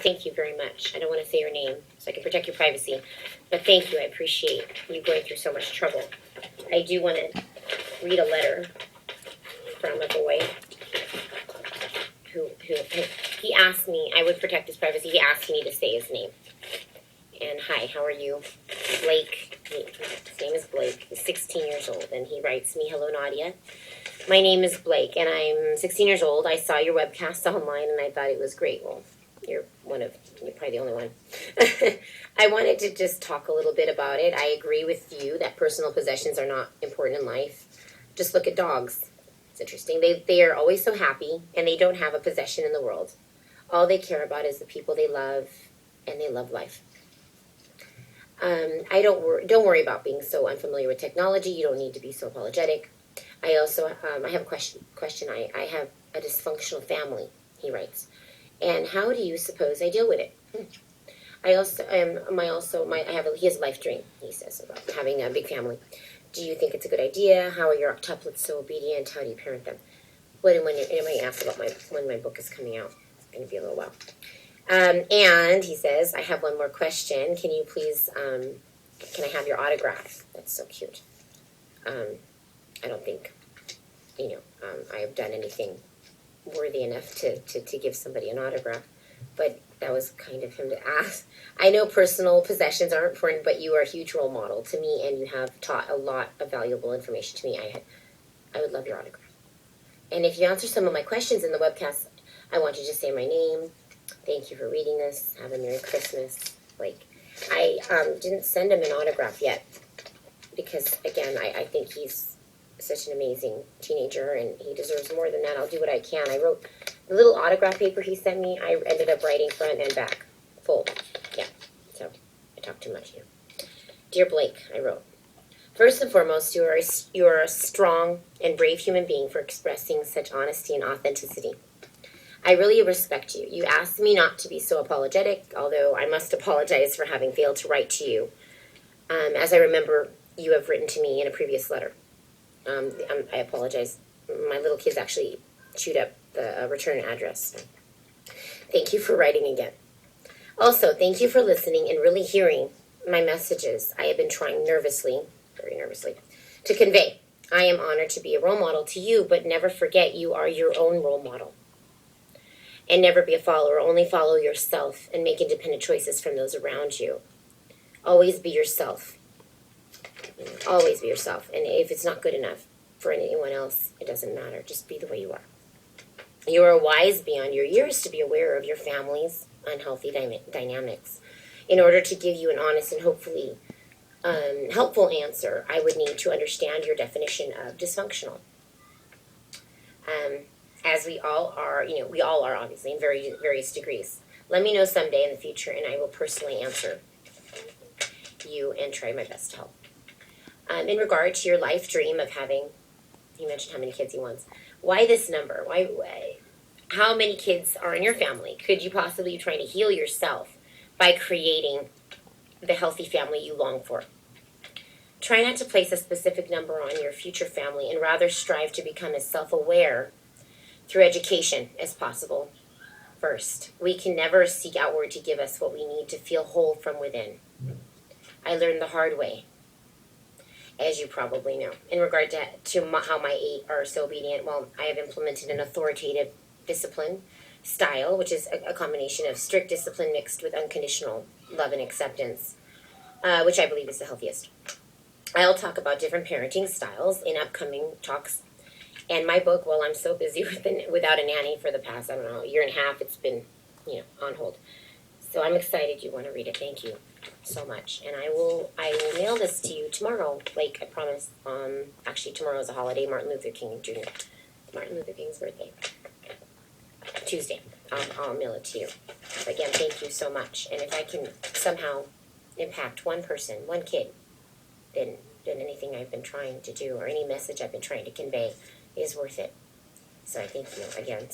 Thank you very much. I don't want to say your name so I can protect your privacy, but thank you. I appreciate you going through so much trouble. I do want to read a letter from a boy who he asked me, I would protect his privacy, he asked me to say his name. And hi, how are you? Blake, his name is Blake, he's 16 years old, and he writes me, hello Nadya, my name is Blake, and I'm 16 years old. I saw your webcast online, and I thought it was great. Well, you're probably the only one. I wanted to just talk a little bit about it. I agree with you that personal possessions are not important in life. Just look at dogs. It's interesting. They are always so happy, and they don't have a possession in the world. All they care about is the people they love, and they love life. Don't worry about being so unfamiliar with technology. You don't need to be so apologetic. I also I have a question. I have a dysfunctional family, he writes. And how do you suppose I deal with it? He has a life dream, he says, about having a big family. Do you think it's a good idea? How are your octuplets so obedient? How do you parent them? When you ask about when my book is coming out, it's going to be a little while. And he says, I have one more question. Can you please, can I have your autograph? That's so cute. I don't think, I have done anything worthy enough to give somebody an autograph, but that was kind of him to ask. I know personal possessions are important, but you are a huge role model to me, and you have taught a lot of valuable information to me. I would love your autograph. And if you answer some of my questions in the webcast, I want you to say my name. Thank you for reading this. Have a Merry Christmas. I didn't send him an autograph yet because, again, I think he's such an amazing teenager, and he deserves more than that. I'll do what I can. I wrote the little autograph paper he sent me. I ended up writing front and back, full. Yeah, so I talked too much here. Dear Blake, I wrote, first and foremost, you are a strong and brave human being for expressing such honesty and authenticity. I really respect you. You asked me not to be so apologetic, although I must apologize for having failed to write to you, as I remember you have written to me in a previous letter. I apologize. My little kids actually chewed up the return address. Thank you for writing again. Also, thank you for listening and really hearing my messages I have been trying very nervously, to convey. I am honored to be a role model to you, but never forget you are your own role model. And never be a follower. Only follow yourself and make independent choices from those around you. Always be yourself. Always be yourself. And if it's not good enough for anyone else, it doesn't matter. Just be the way you are. You are wise beyond your years to be aware of your family's unhealthy dynamics. In order to give you an honest and hopefully helpful answer, I would need to understand your definition of dysfunctional. As we all are, obviously in various degrees. Let me know someday in the future, and I will personally answer you and try my best to help. In regard to your life dream of having, he mentioned how many kids he wants. Why this number? Why? How many kids are in your family? Could you possibly be trying to heal yourself by creating the healthy family you long for? Try not to place a specific number on your future family, and rather strive to become as self-aware through education as possible. First, we can never seek outward to give us what we need to feel whole from within. I learned the hard way, as you probably know. In regard to how my 8 are so obedient, well, I have implemented an authoritative discipline style, which is a combination of strict discipline mixed with unconditional love and acceptance, which I believe is the healthiest. I'll talk about different parenting styles in upcoming talks. And my book, well, I'm so busy without a nanny for the past, year and a half, it's been, on hold. So I'm excited you want to read it. Thank you so much. And I will mail this to you tomorrow, like I promised. Actually, tomorrow is a holiday, Martin Luther King's birthday. Tuesday. I'll mail it to you. But again, thank you so much. And if I can somehow impact one person, one kid, then anything I've been trying to do or any message I've been trying to convey is worth it. So I thank you again.